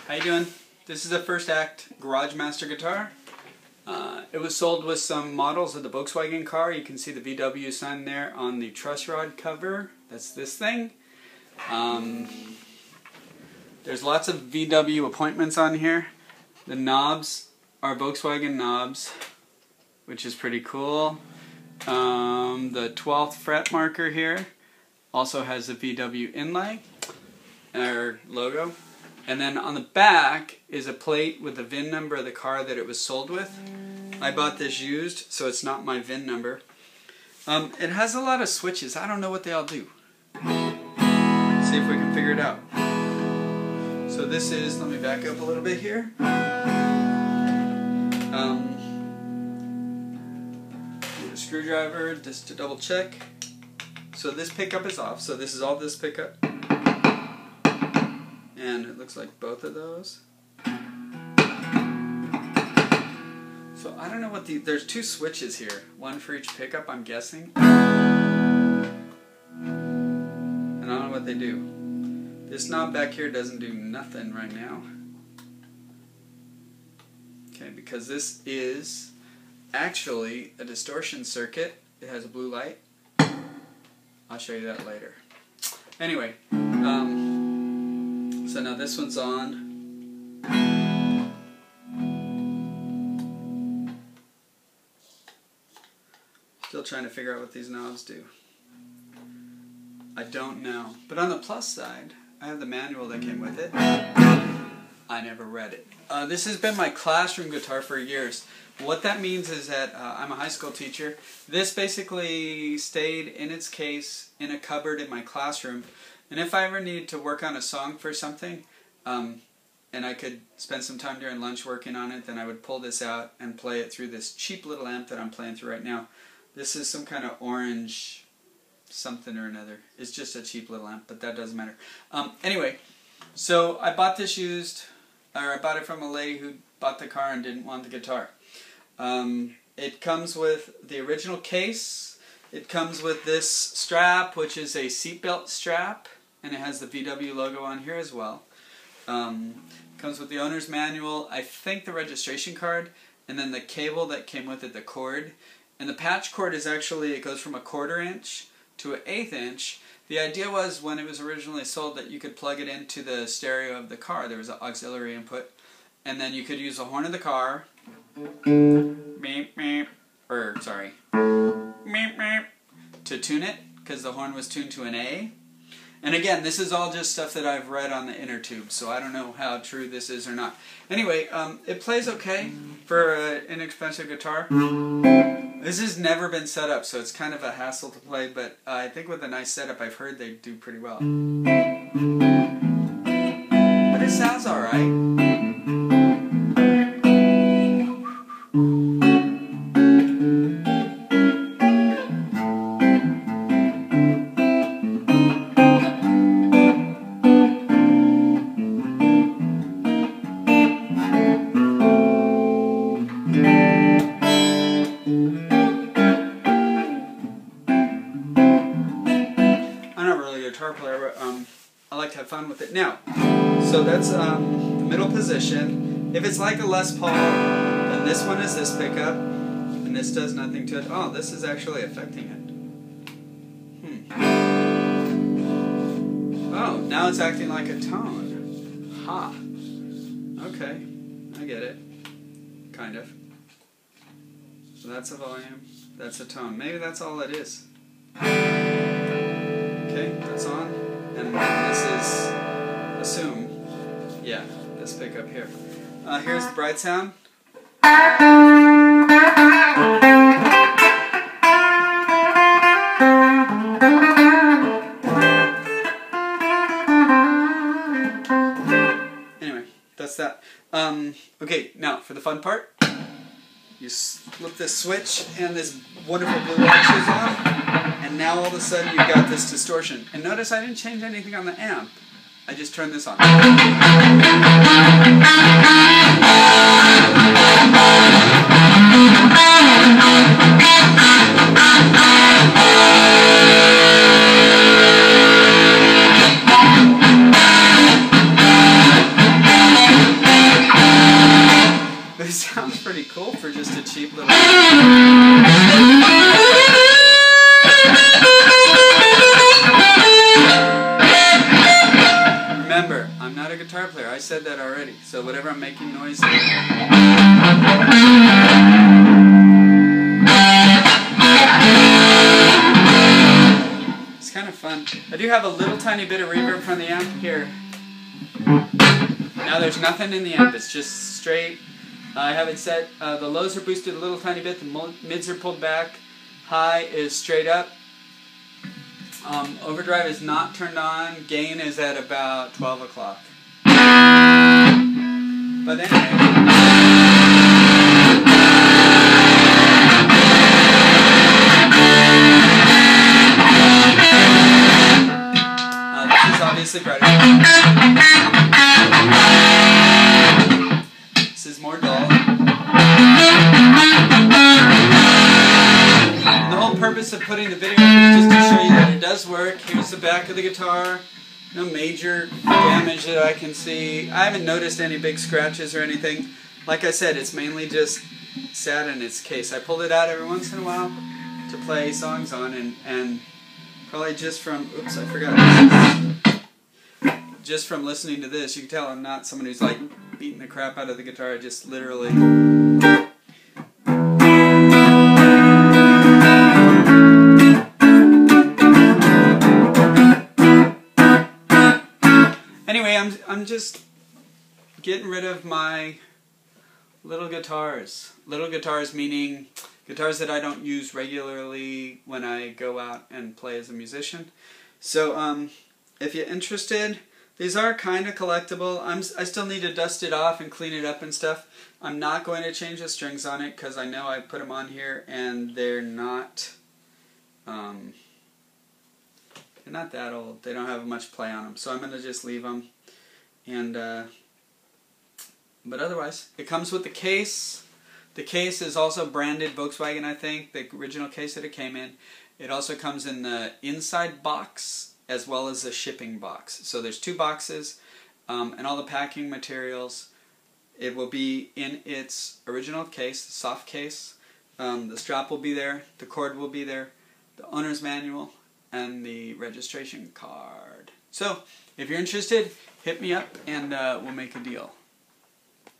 How you doing? This is a first act Garage Master guitar. It was sold with some models of the Volkswagen car. You can see the VW sign there on the truss rod cover. That's this thing. There's lots of VW appointments on here. The knobs are Volkswagen knobs, which is pretty cool. The 12th fret marker here also has the VW inlay, or logo. And then on the back is a plate with the VIN number of the car that it was sold with. I bought this used, so it's not my VIN number. It has a lot of switches. I don't know what they all do. Let's see if we can figure it out. So this is, let me back up a little bit here. Need a screwdriver just to double check. So this pickup is off, so this is all this pickup. And it looks like both of those. So I don't know what there's two switches here. One for each pickup, I'm guessing. And I don't know what they do. This knob back here doesn't do nothing right now. Okay, because this is actually a distortion circuit. It has a blue light. I'll show you that later. Anyway, so now this one's on. Still trying to figure out what these knobs do. I don't know. But on the plus side, I have the manual that came with it. I never read it. This has been my classroom guitar for years. What that means is that I'm a high school teacher. This basically stayed in its case in a cupboard in my classroom. And if I ever needed to work on a song for something, and I could spend some time during lunch working on it, then I would pull this out and play it through this cheap little amp that I'm playing through right now. This is some kind of orange something or another. It's just a cheap little amp, but that doesn't matter. Anyway, so I bought this used, or I bought it from a lady who bought the car and didn't want the guitar. It comes with the original case. It comes with this strap, which is a seatbelt strap, and it has the VW logo on here as well. Comes with the owner's manual, I think the registration card, and then the cable that came with it, the cord. And the patch cord is actually, it goes from a 1/4 inch to an 1/8 inch. The idea was when it was originally sold that you could plug it into the stereo of the car. There was an auxiliary input. And then you could use the horn of the car, beep, beep, or sorry, beep, beep, to tune it, because the horn was tuned to an A. And again, this is all just stuff that I've read on the inner tube, so I don't know how true this is or not. Anyway, it plays okay for an inexpensive guitar. This has never been set up, so it's kind of a hassle to play, but I think with a nice setup, I've heard they do pretty well. But it sounds alright. Guitar player, but I like to have fun with it. Now, so that's the middle position. If it's like a Les Paul, then this one is this pickup, and this does nothing to it. Oh, this is actually affecting it. Oh, now it's acting like a tone. Ha. Okay, I get it. Kind of. So that's a volume, that's a tone. Maybe that's all it is. Okay, that's on, and this is, assume, yeah, this pickup here. Here's the bright sound. Anyway, that's that. Okay, now for the fun part. You flip this switch and this wonderful blue light goes on, and now all of a sudden you've got this distortion. And notice I didn't change anything on the amp. I just turned this on. sounds pretty cool for just a cheap little... Remember, I'm not a guitar player. I said that already. So whatever I'm making noise... It's kind of fun. I do have a little tiny bit of reverb from the amp here. Now there's nothing in the amp. It's just straight. I have it set. The lows are boosted a little tiny bit. The mids are pulled back. High is straight up. Overdrive is not turned on. Gain is at about 12 o'clock. But anyway. This is obviously brighter. This is more dull. The whole purpose of putting the video up is just to show you that it does work. Here's the back of the guitar. No major damage that I can see. I haven't noticed any big scratches or anything. Like I said, it's mainly just sat in its case. I pulled it out every once in a while to play songs on, and probably just from, oops, I forgot. Just from listening to this, you can tell I'm not someone who's like beating the crap out of the guitar. I just literally... Anyway, I'm just getting rid of my little guitars. Little guitars meaning guitars that I don't use regularly when I go out and play as a musician. So if you're interested, these are kind of collectible. I still need to dust it off and clean it up and stuff. I'm not going to change the strings on it because I know I put them on here and they're not that old. They don't have much play on them, so I'm going to just leave them. And but otherwise, it comes with the case. The case is also branded Volkswagen, I think, the original case that it came in. It also comes in the inside box as well as the shipping box. So there's two boxes, and all the packing materials. It will be in its original case, the soft case. The strap will be there, the cord will be there, the owner's manual, and the registration card. So, if you're interested, hit me up and we'll make a deal.